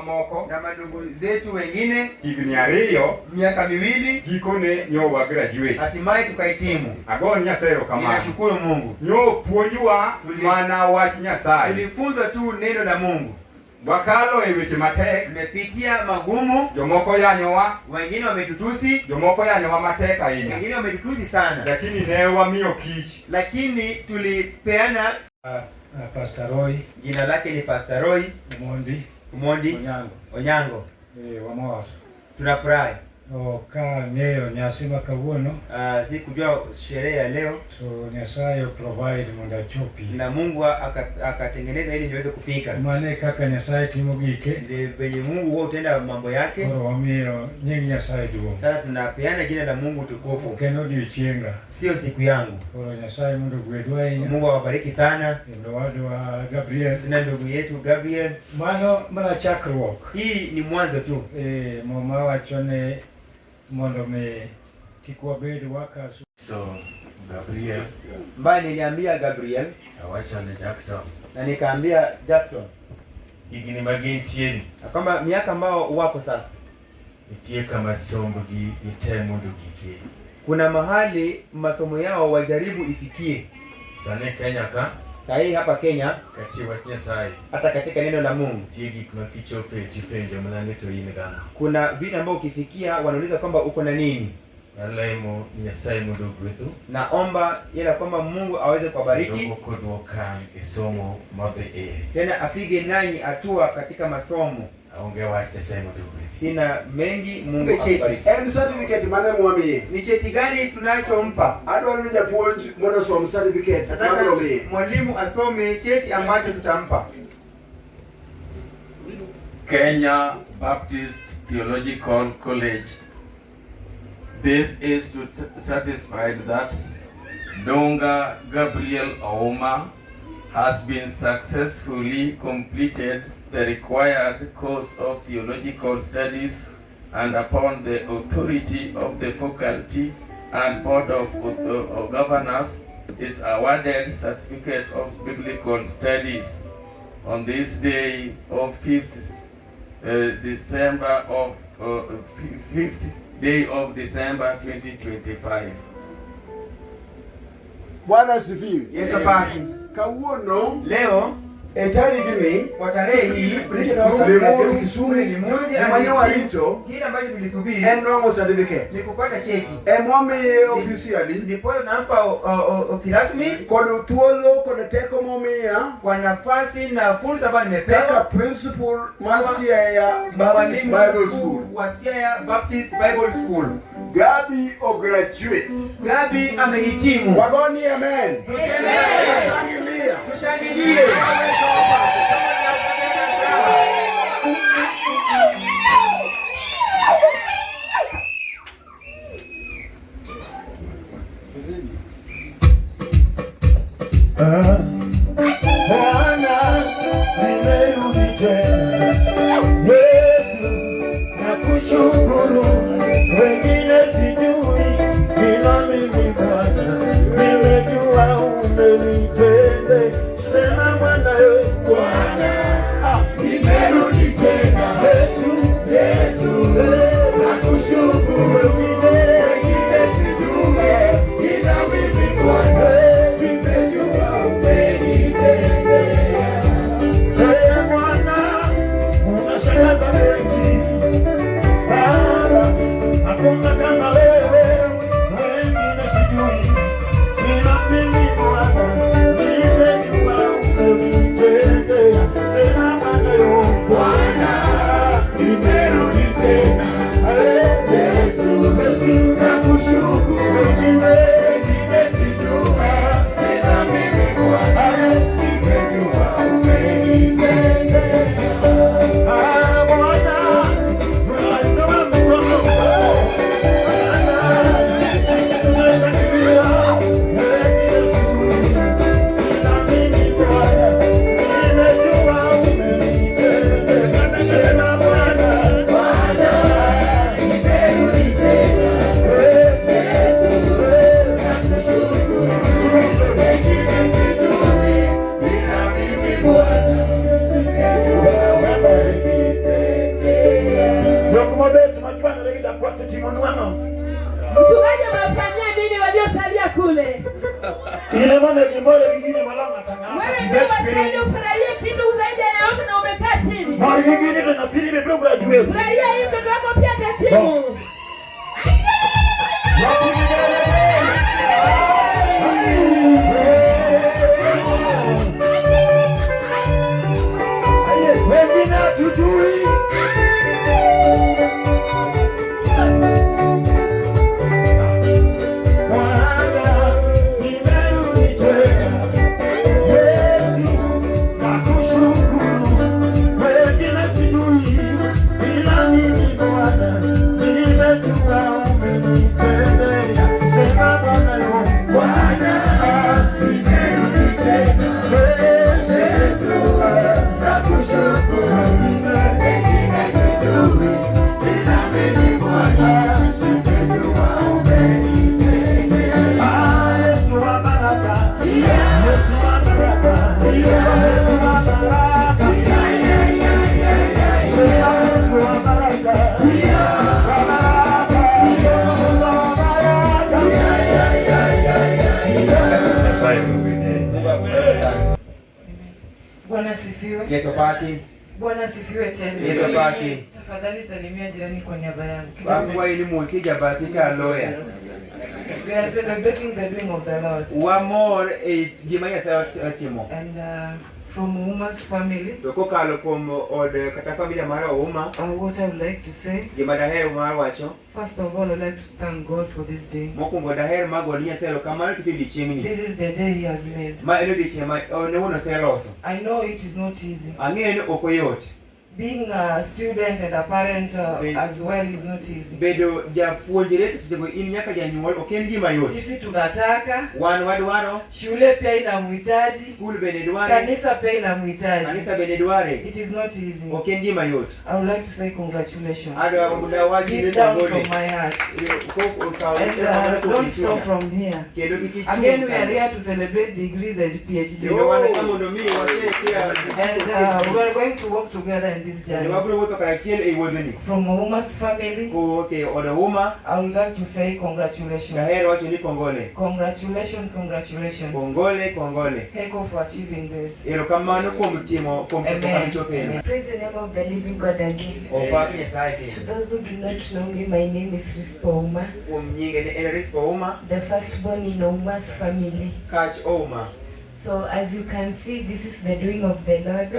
mamoko na mandugu zetu wengine higni ariyo miaka 2 gikone nyowa graduate hatimaye tukahitimu. agoni Nyasaye kama Ninashukuru Mungu. nyo puonjwa mana wach Nyasaye. Tulifunzwa tu neno la Mungu. Wakalo e weche matek, tumepitia magumu, jomoko yanyowa, wengine wametutusi, jomoko yanyowa matek ahinya, wengine wametutusi sana, lakini ne wamiyo kich, lakini tulipeana. Pastor Roy, jina lake ni Pastor Roy Omondi Onyango. Wamor. Tunafurahi. Ka ng'eyo nyasi ma kawuono. Sikujua sherehe ya leo. So Nyasaye provide mondo achopi. Na Mungu akatengeneza ili niweze kufika. Maana kaka Nyasaye timo gike. Ndio venye Mungu huwa utenda mambo yake. Koro wamiyo nying Nyasaye duong'. Sasa tunapeana jina la Mungu tukufu. Keno odiochienga. Sio siku yangu. Koro Nyasaye mondo gwedwa ahinya. Mungu awabariki sana. Kendo wadwa Gabriel. Na ndugu yetu Gabriel. Mano mana chakruok. Hii ni mwanzo tu. Mama wachone mondo me kikwabed wakasu. So Gabriel mbali niliambia Gabriel awachane Jackson na nikaambia Jackson higni magentieni kwamba miaka ambao wako sasa itie kama sombgi itemo ndugike, kuna mahali masomo yao wajaribu ifikie. Sane Kenya ka sahi hapa Kenya kati wa Nyasaye hata katika neno la Mungu tiegi kuna kichope tipenjo mnane to yin gana, kuna vitu ambao ukifikia wanauliza kwamba uko na nini. Nalaimo Nyasaye mudo gwetu, naomba ila kwamba Mungu aweze kubariki kodwo kan isomo modhe tena apige nanyi hatua katika masomo. aonge wache Nyasaye mudo gwetu. Sina mengi, Mungu akubariki. Certificate mane mwami ni cheti gani tunachompa? Adwaro ni japuonj mondo som certificate nataka mwalimu asome cheti ambacho tutampa. Kenya Baptist Theological College. This is to satisfy that Donga Gabriel Auma has been successfully completed the required course of theological studies, and upon the authority of the faculty and board of governors is awarded certificate of biblical studies on this day of 5th December of 5th day of December 2025. Bwana sifiwe. Yesu paki. Kawuono leo entarigini kwa tarehe hii Kisumu Kisumu ni mwanyo alito kile ambacho tulisubiri enongo certificate ni kupata cheti mwami officially ndipo nampa kirasmi kono thuolo kono teko momia kwa nafasi na fursa ambayo nimepewa kaka principal Masia ya Baptist Bible School. Wasia Baptist Bible School. Gabi o graduate. Gabi amehitimu. Wagoni amen. Tushangilie. Tushangilie. Bwana nimerudi tena, Yesu nakushukuru, wengine sijui ila mimi Bwana nimejua umenipenda. Sema Bwana we Bwana nimerudi tena, Yesu nakushukuru, wengine sijui ila mimi Bwana nimejua umenipenda. kule. Ile mama kimbole wengine malanga tanga. Wewe ndio wasaidia ufurahie kitu zaidi ya yote na umekaa chini. Mara nyingine tunatili imepigwa ya juu. Furahia hii mtoto wako pia katimu. Wengine hatujui. Bwana sifiwe. Yesu paki. Bwana sifiwe tena. Yesu paki. Tafadhali salimia jirani kwa niaba yangu. Babu wa ili musija batika lawyer. We are celebrating the doing of the Lord. One more gimaya sa timo. And from Uma's family, Toko kalo komo od kata familia mara Uma. what I would like to say, Gimadaher mara wacho. first of all, I'd like to thank God for this day. Mokungo daher magolinya selo kamano kipindi chimni. This is the day He has made. Ma elo diche ma ne wono seloso. I know it is not easy. Angene okoyot. Being a student and a parent as well is not easy. Bedo japuonjere sitego in nyaka janyuol oken gima yot. Sisi tunataka Wan wadwaro shule pia inamhitaji, school bende dware. kanisa pia inamhitaji. Kanisa bende dware. It is not easy. Oken gima yot. I would like to say congratulations. Ada muda waji Deep ne down ngone. from my heart. And Don't stop from here. Kendo kiki. Again, we are here to celebrate degrees and PhD. Kendo wana kama ndo mimi wote pia. And we are going to work together in this journey. From Uma's family, okay, Uma, I would like to say congratulations. Congratulations, congratulations. Kongole. Heko for achieving this. Amen. Praise the name of the living God again. To those who do not know me, my name is Rispa Uma, the firstborn in Uma's family. So as you can see, this is the doing of the Lord.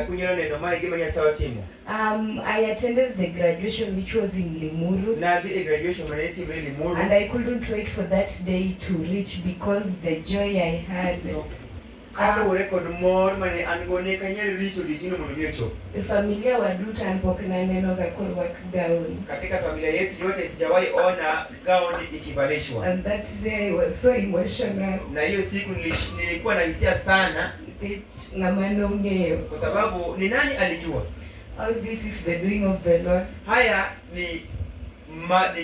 I attended the graduation which was in Limuru. And I couldn't wait for that day to reach because the joy I had. Familia waduta mpokena neno gakorwa gauni. Katika familia yetu yote sijawahi ona gauni ikivalishwa. And that day I was so emotional. Na hiyo siku nilikuwa na hisia sana. Ngamano ungeyo. Kwa sababu ni nani alijua? All this is the doing of the Lord. Haya ni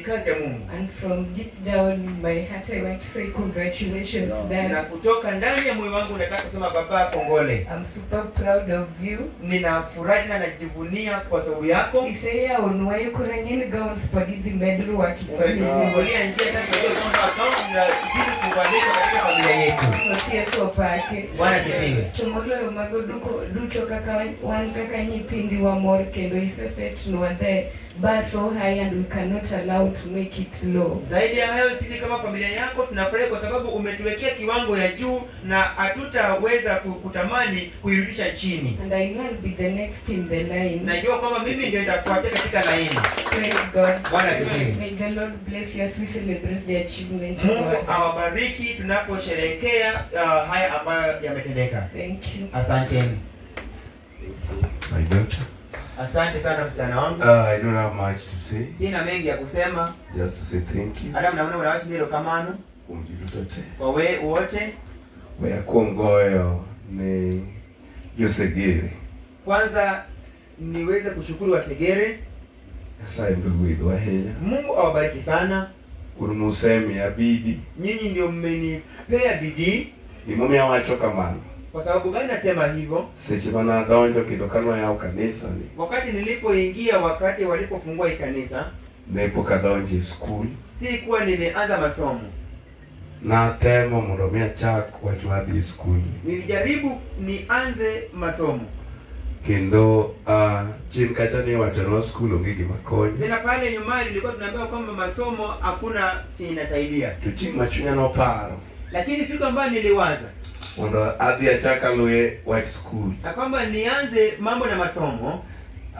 kazi ya Mungu. And from deep down in my heart I want to say congratulations, Dad. Na kutoka ndani ya moyo wangu nataka kusema baba kongole. I'm super proud of you. Ninafurahi na najivunia kwa sababu yako. Isaya onwayo kuranyeni gowns padithi medru wa kifamilia. Umefungulia njia sasa ndio kwamba account na zidi kuvalishwa katika familia yetu. Pia so pake. Bwana sifiwe. Chomolo mago duto kaka wan kaka nyithindi wa mor kendo iseset no the bar so high and we cannot allow to make it low. Zaidi ya hayo sisi kama familia yako tunafurahi kwa sababu umetuwekea kiwango ya juu na hatutaweza kutamani kuirudisha chini. And I know I'll be the next in the line. Najua kama mimi ndio nitafuatia katika laini. Praise God. Bwana asifiwe. May the Lord bless you as we celebrate the achievement. Mungu awabariki tunaposherehekea haya ambayo yametendeka. Thank you. Asanteni. My daughter. Asante sana msichana wangu. I don't have much to say. Sina mengi ya kusema. Just to say thank you. Hata mnaona watu ndio kamano. Kumjirutote. Kwa wewe wote. Wewe kongoyo ni Yosegere. Kwanza niweze kushukuru Wasegere. Asante ndugu wetu wa Kenya. Mungu awabariki sana. Urumusemi ya bidii. Nyinyi ndio mmenipea bidii. Ni mume wacho kamano. Kwa sababu gani nasema hivyo? Sechi bana donjo kidokano ya kanisa ni. Wakati nilipoingia wakati walipofungua kanisa, Nepo kadonji school. si kuwa nimeanza masomo. na temo mondo mi achak wach mar dhi skul. Nilijaribu nianze masomo. Kendo chien kacha ni wachonwa skul onge gima konyo. Tena pale nyumbani nilikuwa tunaambiwa kwamba masomo hakuna chenye inasaidia. To chieng' ma chunya noparo. Lakini siku ambayo niliwaza mondo adhi achaka luwe wach skul. Na kwamba nianze mambo na masomo.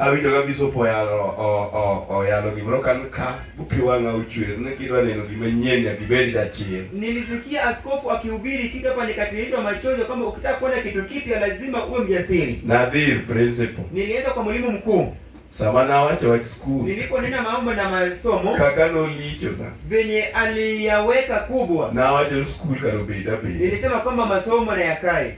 Awinjo ka bisopo yalo gimoro kan ka upi wanga uchwer ne kidwa neno gima nyien ya kibedi da chien. Nilisikia askofu akihubiri kitu hapa nikatiririshwa machozi kwamba ukitaka kuona kitu kipya lazima uwe mjasiri. Na dhir principle. Nilienda kwa mwalimu mkuu. Sama na wacho wach skul. Niliponena mambo na masomo. Kaka no licho na. Venye aliyaweka kubwa. Na wacho skul karo beda beda. Nilisema kwamba masomo na yakae.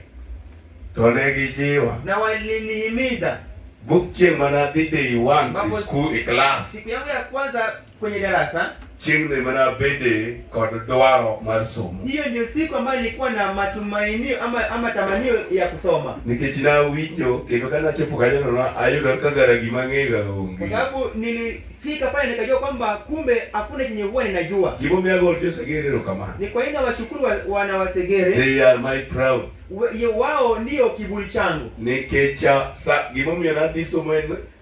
To ne gijiwa. Na walinihimiza. Buk chieng' mana dhi day 1 school e class. Siku yangu ya kwanza kwenye darasa. Chieng' ne mana bede kod dwaro mar somo. Hiyo ndio siku ambayo nilikuwa na matumaini ama tamanio ya kusoma. Nikech na winjo kendo kana chopo kanyo no ayudo ka gara gima ng'ega onge. Kwa sababu nilifika pale nikajua kwamba kumbe hakuna chenye huwa ninajua. Gimo miago Segere kama. Ni kwa nini washukuru wana Wasegere? They are my proud. Wao ndio kiburi changu. Nikecha sa gimo mia na disomo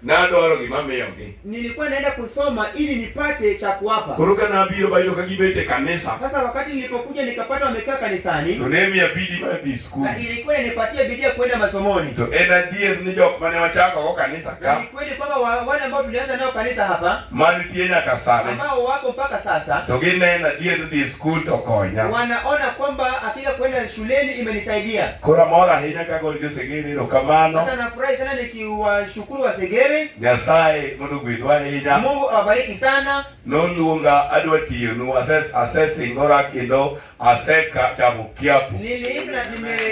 na dwaro gima miyogi. Nilikuwa naenda kusoma ili nipate cha kuwapa. Kuruka na biro bayo kagibete kanisa. Sasa wakati nilipokuja nikapata wamekaa kanisani. To nemi ya bidi ma di school. Na ilikuwa inanipatia bidii ya kwenda masomoni. To ena dies ni jok mane wachaka kwa kanisa ka. Ni kweli kwamba wale ambao tulianza nao kanisa hapa. Mani tienya kasane. Ambao wako mpaka sasa. To ginena dies di school to konya. Wanaona kwamba hakika kwenda shuleni imenisaidia. Kora mora hinya kago Segere ro kamano. Sasa nafurahi sana nikiwashukuru Wasegere. Nyasaye modugwidwa hinya. Mungu awabariki sana. No luonga adwa tiyo no assessing ora kendo aseka chamo kiapo. Niliimba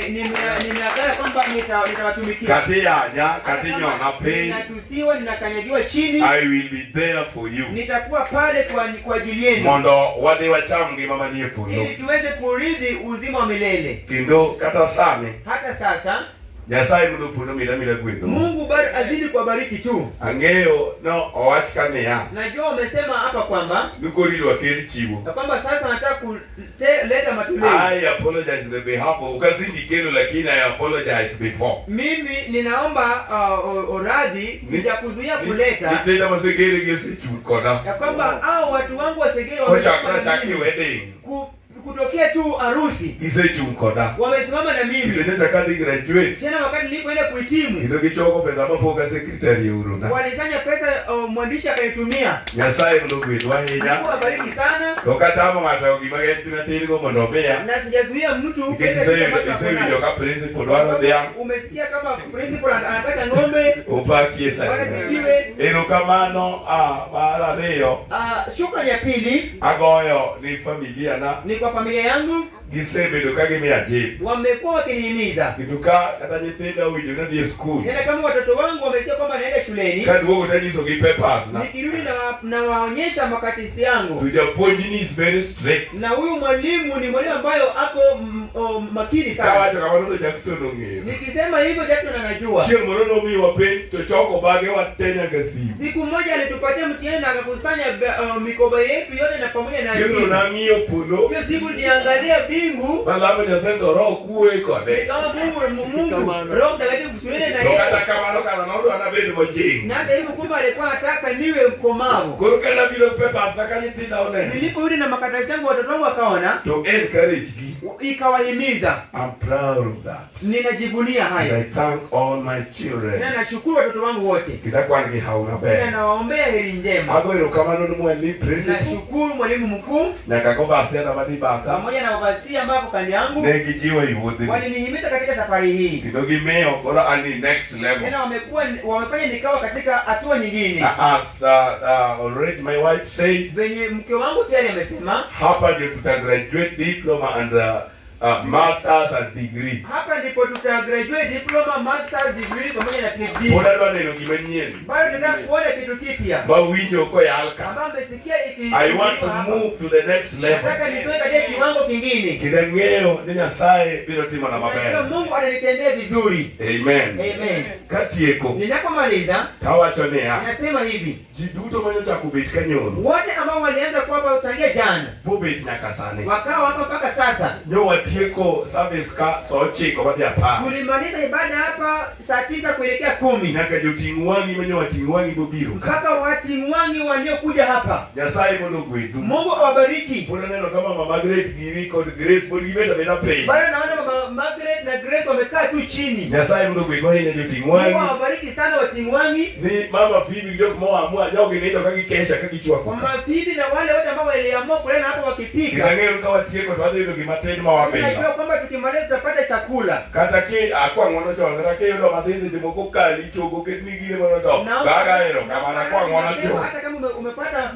nimeagana kwamba nitawatumikia. Kati yanya kati nyona pe. Ninatusiwa ninakanyagiwa chini. I will be there for you. Nitakuwa pale kwa ajili yenu. Mondo wade wacham ngima manie polo. Ili tuweze kurithi uzima wa milele. Kendo kata sane. Hata sasa Nyasaye mudo puno mila gwendo. Mungu bado azidi kuwabariki tu. Angeo no owach kane ya. Najua umesema hapa kwamba Nikorido akeli chiwo. na kwamba sasa nataka kuleta matoleo. I apologize on the behalf of ukazindi kelo lakini I apologize before. Mimi ninaomba oradhi sijakuzuia kuleta. Nitenda Masegere gesi chukona. Ya kwamba hao watu wangu wa Segere Wachakura chaki wedding. Kutokea tu harusi. Ise chumkoda. Wamesimama na mimi. Nitenda kadi graduate. Tena wakati nilipoenda kuhitimu. Ndio kichoko pesa mapoka secretary euro na. Walisanya pesa mwandishi akanitumia. Nyasaye mlogwidwa hinya. Mungu abariki sana. Tokatama mata ogimage tunatirigo mondo bea. Na sijazuia mtu pesa hiyo ka principal dwaro dia. Umesikia kama principal anataka ng'ombe. Upakie sana. Wanasikiwe. Erokamano mara leo. Shukrani ya pili. Agoyo ni familia na. Ni kwa familia yangu. Gisebedo kagimia jibu. Wamekuwa wakinihimiza. Kiduka kata nyitenda ujo na di school. Tena kama watoto wangu wamesikia kwamba naenda shuleni. Kadi wogo tajiso gi papers na. Nikirudi na waonyesha makatisi yangu. Tujaponjini is very strict. Na huyu mwalimu ni mwalimu ambayo ako makini sana. Sawa cha kama ndo jakitono ngeo. Nikisema hivyo Jackson anajua. Sio morono mi wape to choko bage wa tenya gasi. Siku moja alitupatia mtihani na akakusanya mikoba yetu yote na pamoja na simu. Sio na ngio pulo. Hiyo siku niangalia bingu. Balaba ya sendo roho kuwe kode. Kama Mungu roho mtakatifu shuleni na yeye. Hata kama roho kana ndo anabedi mojinga. Na hata hivyo kumbe alikuwa anataka niwe mkomavu. Kuruka na bilo papers na kanyitinda ole. Niliporudi na makaratasi yangu watoto wangu wakaona. To encourage gi. Ikawahimiza. I'm proud of that. Ninajivunia hayo. I thank all my children. Na nashukuru watoto wangu wote. Kitakwani hauna baya. Na nawaombea heri njema. Hapo erokamano ni mwalimu principal. Nashukuru mwalimu mkuu. Na kakoba asiana madibaka. Pamoja na wabasia ambao kando yangu. Negi jiwa iwote. Walinihimiza katika safari hii. Kidogi meo bora ani next level. Tena wamefanya nikawa katika hatua nyingine. As already my wife said. Venye mke wangu tayari amesema. Hapa ndio tuta graduate diploma and masters and degree. Hapa ndipo tuta graduate diploma, master's degree pamoja na PhD. Unadwa neno kimenyeni. Bado tunataka kuona kitu kipya. Mawinjo ko yalka. Kama umesikia iki I want to move to the next level. nataka nisoe katika kiwango kingine. Kidangeo ni Nyasaye biro timo na Najua maber. Mungu ananitendea vizuri. Amen. Amen. Katieko. Ninapomaliza Tawacho ne ya. nasema hivi. Jiduto manyo cha kubit kanyono. Wote ambao walianza kuapa utangia jana Bobet nyaka sane. wakawa hapa mpaka sasa. Nyo watieko service ka so chiko wadi apa. Tulimaliza ibada hapa saa 9 kuelekea 10. Nyaka jotingwangi manyo watingwangi bobiro. Mpaka watingwangi waliokuja hapa. Nyasaye mondo gwetu. Mungu awabariki. Kuna neno kama Mama Great Giri kod Grace Boliveta bena pay. Bado naona Mama Margaret na Grace wamekaa tu chini. Nyasaye mondo gwetu hinya jotingwangi. Mungu awabariki sana watingwangi. Ni Mama Phoebe jok mo amua jogi nindo kakikesha kakichwako. Mama Phoebe na wale wote ambao waliamua kulala hapo wakipika. Kidangeo kawa tieko twadhi ndo gimateni mawapenda. Najua kwamba tukimaliza tutapata chakula. Kata ki akwa ngono cho kata ki ndo mathizi timoko kali chogo ketni gile mono do. Gaga ero kama na kwa ngono cho. Hata kama umepata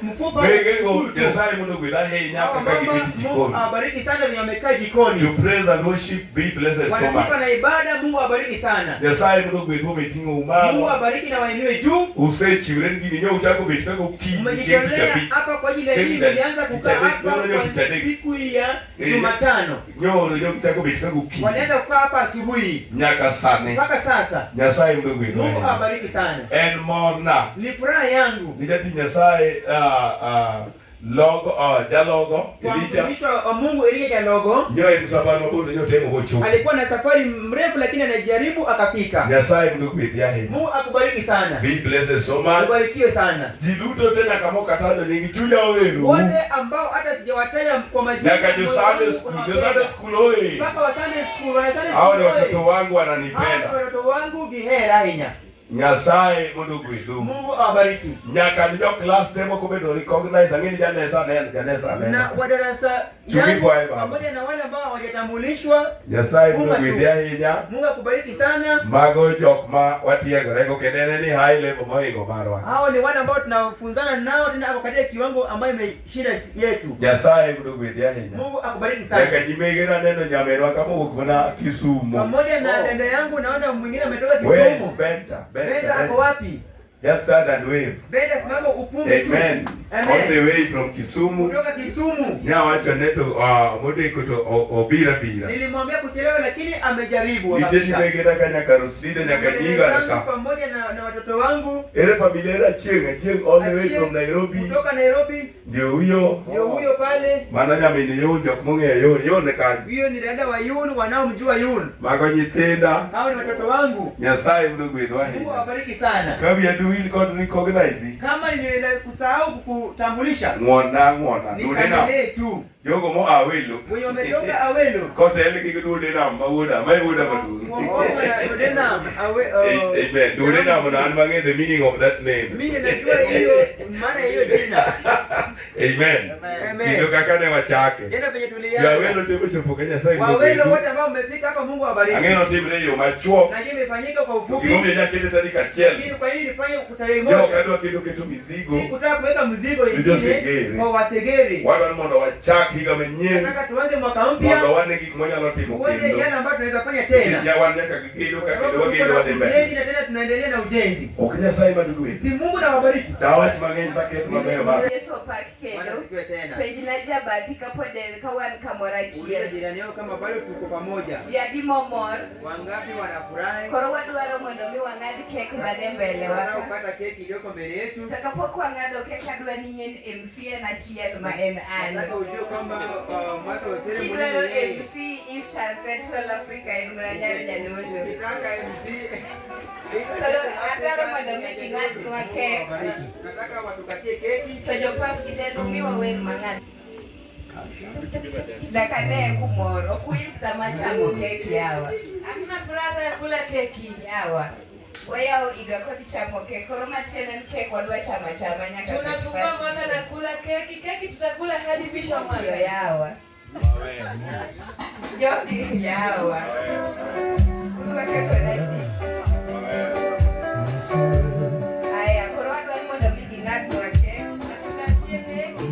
mfupa. Bego Nyasaye mondo gwetha hinya kaka gikiti jikoni. Awabariki sana wenye wamekaa jikoni. You praise and worship be blessed so much. Wanasifa na ibada, Mungu awabariki sana. Nyasaye mondo gwethu metingo umama. Mungu awabariki na wainue juu. Usechiwre ngini nyo uchako betika go ki. Umejitolea hapa kwa ajili ya hii, nilianza kukaa hapa kwa siku ya Jumatano. Nyo nyo uchako betika go ki. Walianza kukaa hapa asubuhi. Nyaka sane. Mpaka sasa. Nyasaye mondo gwethu. Mungu awabariki sana. And more na. Ni furaha yangu. Nijati Nyasaye logo jalogo Elija Mwisho Mungu Elija logo nyo ni safari mabundo nyo temo gocho. Alikuwa na safari mrefu lakini anajaribu akafika. Nyasaye mungu kwetia he. Mungu akubariki sana. Be blessed so much. Ubarikiwe sana. Jiduto tena kama kataza nyingi chuja wenu. Wote ambao hata sijawataja kwa majina. Nyaka jo Sunday school oe. Mpaka wa Sunday school, hao ni watoto wangu wananipenda. Hao watoto wangu gihera inya. Nyasaye mungu kwetu. Mungu awabariki. Nyaka ni jo class demo kubedo recognize ngeni janesa na. Na wadarasa yangu pamoja na wale ambao hawajatambulishwa. Nyasaye mungu kwetia hinya. Mungu akubariki sana. Mago jokma watiego rego kenene ni high level moingo marwa. Hao ni wale ambao tunafunzana nao tena hapo katika kiwango ambayo imeshinda yetu. Nyasaye mungu kwetia hinya. Mungu akubariki sana. Nyaka jimegera neno nyamerwa kama ukuna Kisumu. Pamoja na dada yangu naona mwingine ametoka Kisumu. Where is Benta? Benta ako wapi? Just stand and wave. Benta simama upunge tu. Amen. All the way from Kisumu. Kutoka Kisumu. Nya wacho neto mode kuto obira. Nilimwambia kuchelewa lakini amejaribu. Niteni begera kanya karusdide nyaka nyinga naka. Pamoja na watoto wangu. Ere familia era chieng all the way from Nairobi. Kutoka Nairobi. Ndio huyo pale. Maana nyamini yun jok monge yun ne kan. Huyo ni dada wa Yun wanaomjua Yun. Mago nyitenda. Hao ni watoto wangu. Nyasaye mungu wedwa hi. Mungu awabariki sana. Kabi ya duil kon recognize. Kama niliweza kusahau kukutambulisha. Ngona. Nisamehe tu. Jogo mo awelo. Wenye wametoka Awelo. Kote ele kikidude na mawuda madu. Amen. Dude na mwana mange the meaning of that name. Mimi najua hiyo maana hiyo jina. Amen. Ndio kakane wachake. Tena penye tulianza. Ya welo tebo chopokenya sasa. Wawelo wote ambao mmefika hapa Mungu awabariki. Angeno timre yo machuo. Na ndio imefanyika kwa ufupi. Ngombe ya kile tani kachel. Lakini kwa nini nifanye kutarehe moja? Yo kadwa kitu mizigo. Sikutaka kuweka mzigo ingine kwa wasegeri. Watu mmoja wachake higa menyewe. Nataka tuanze mwaka mpya. Mwaka wane kimoja lotimo kendo. Uone yale ambayo tunaweza fanya tena. Ya wane kakido wade mbele. Ujenzi na tena tunaendelea na ujenzi. Okenya sai madugu. Si Mungu na wabariki. Dawati mageni paketu mabeo basi. Yesu pakedo. Pejinaja badika podel kawan kamorachi. Uliza jirani yao kama bado tuko pamoja. Jadi momor. Wangapi wanafurahi? Koro wadwaro mondo mi wang'ad kek badhe mbele waka. Wanapata keki iliyoko mbele yetu. Takapok wang'ado kek adwa ni ng'en MC en achiel ma en an. Nataka ujue kwamba mwaka wa ceremony Kidwaro MC Eastern Central Africa en Mranyari Jadolo. Kitaka MC. Koro adwaro mondo mi ging'adnwa kek. Nataka watupatie keki. To jopap gidendo miwa wer mang'ad. Dakane kumoro okuil kama chamo keki yawa. Hakuna furaha ya kula keki yawa. Wayao iga kodi chamo keki koro machenen keki wadwa chama nyaka tunafungua mwaka na kula keki tutakula hadi mwisho wa mwaka yawa. Jogi yawa. Aya koro wadwa mondo mi ging'adnwa keki. Tukatie keki.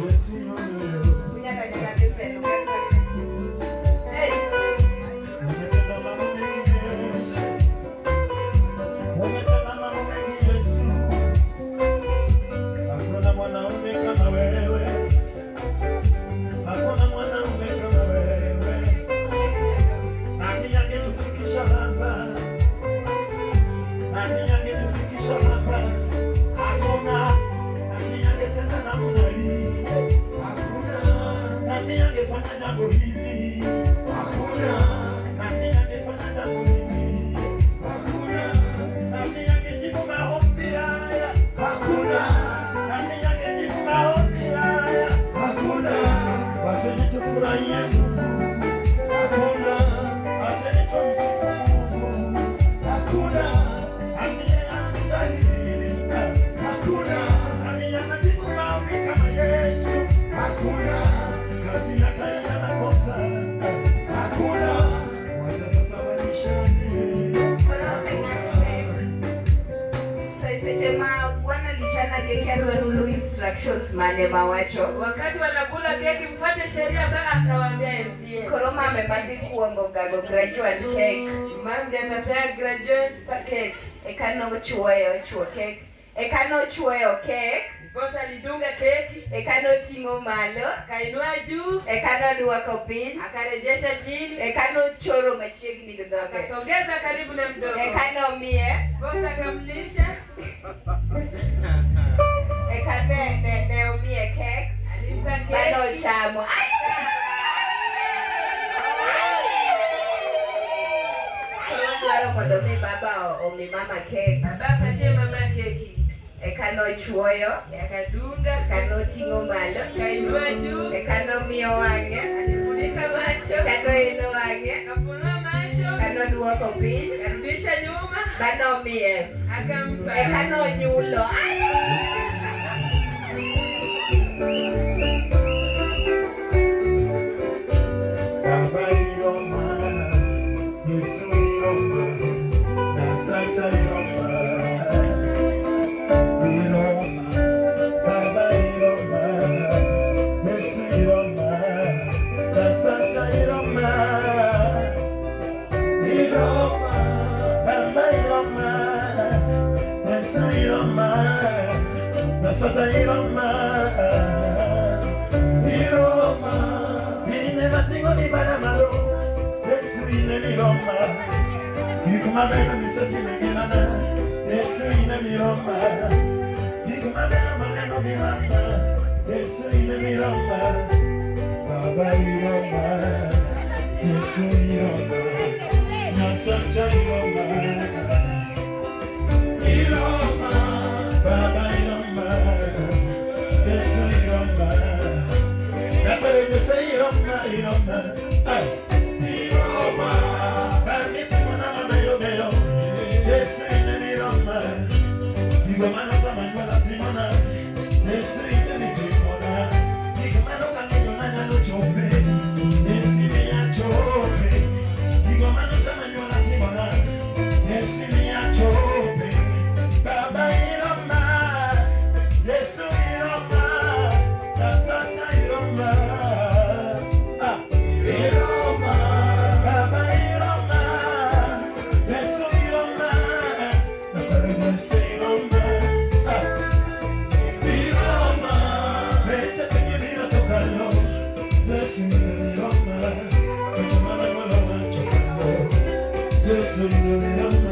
instructions mane mawacho. Wakati wanakula keki mfuate sheria kama atawaambia MCA. Koroma amebaki kuongo gago graduate cake. Mande atapea graduate cake. Ekano chuo cake. Ekano chuoyo cake. Bosa lidunga keki. Ekano tingo malo. Kainua juu. Ekano duwako pin. Akarejesha chini. Ekano choro machiegni gidoge. Akasongeza karibu na mdomo. Ekano mie. Bosa kamlisha. Ekane ne umie cake. Alimpa keki. Bano chamo. Kwaro mondo mi baba o mi mama cake. Baba patie mama keki. Ekano chuoyo, akadunga, ekano tingo malo, kainua juu, ekano miyo wange, alifunika macho, ekano ilo wange, kafunua macho, ekano duoko piny, karudisha nyuma, bano miye, akampa, ekano nyulo. Baba Iroma, Yesu Iroma, Nasata Iroma, Iroma, Baba Iroma, Yesu Iroma, Nasata Iroma, Iroma, Baba Iroma, Yesu Iroma, Nasata Iroma, Iroma. Natingo ni bana malo, Yesu ine miroma. Yikuma bena misati megilana, Yesu ine miroma. Yikuma bena maneno milana, Yesu ine miroma. Baba iroma, Yesu iroma, Nasata iroma. Iroma, Baba iroma, Yesu iroma. Iroma, Iroma, permite mwana mameyo meyo, Yesu ine Iroma, Igomano kamanyo la timona, Yesu ine timona, Igomano kamanyo na nyalo chope, Yesu ine ya chope, Igomano kamanyo la timona, Yesu ine ya chope, Baba Iroma, Yesu Iroma, Nasata Iroma. Iroma, Baba Iroma, Yesu Iroma, Yesu Iroma, Iroma, Vete kwenye mira tokalo, Yesu Iroma, Kuchumana mwana chokalo, Yesu Iroma.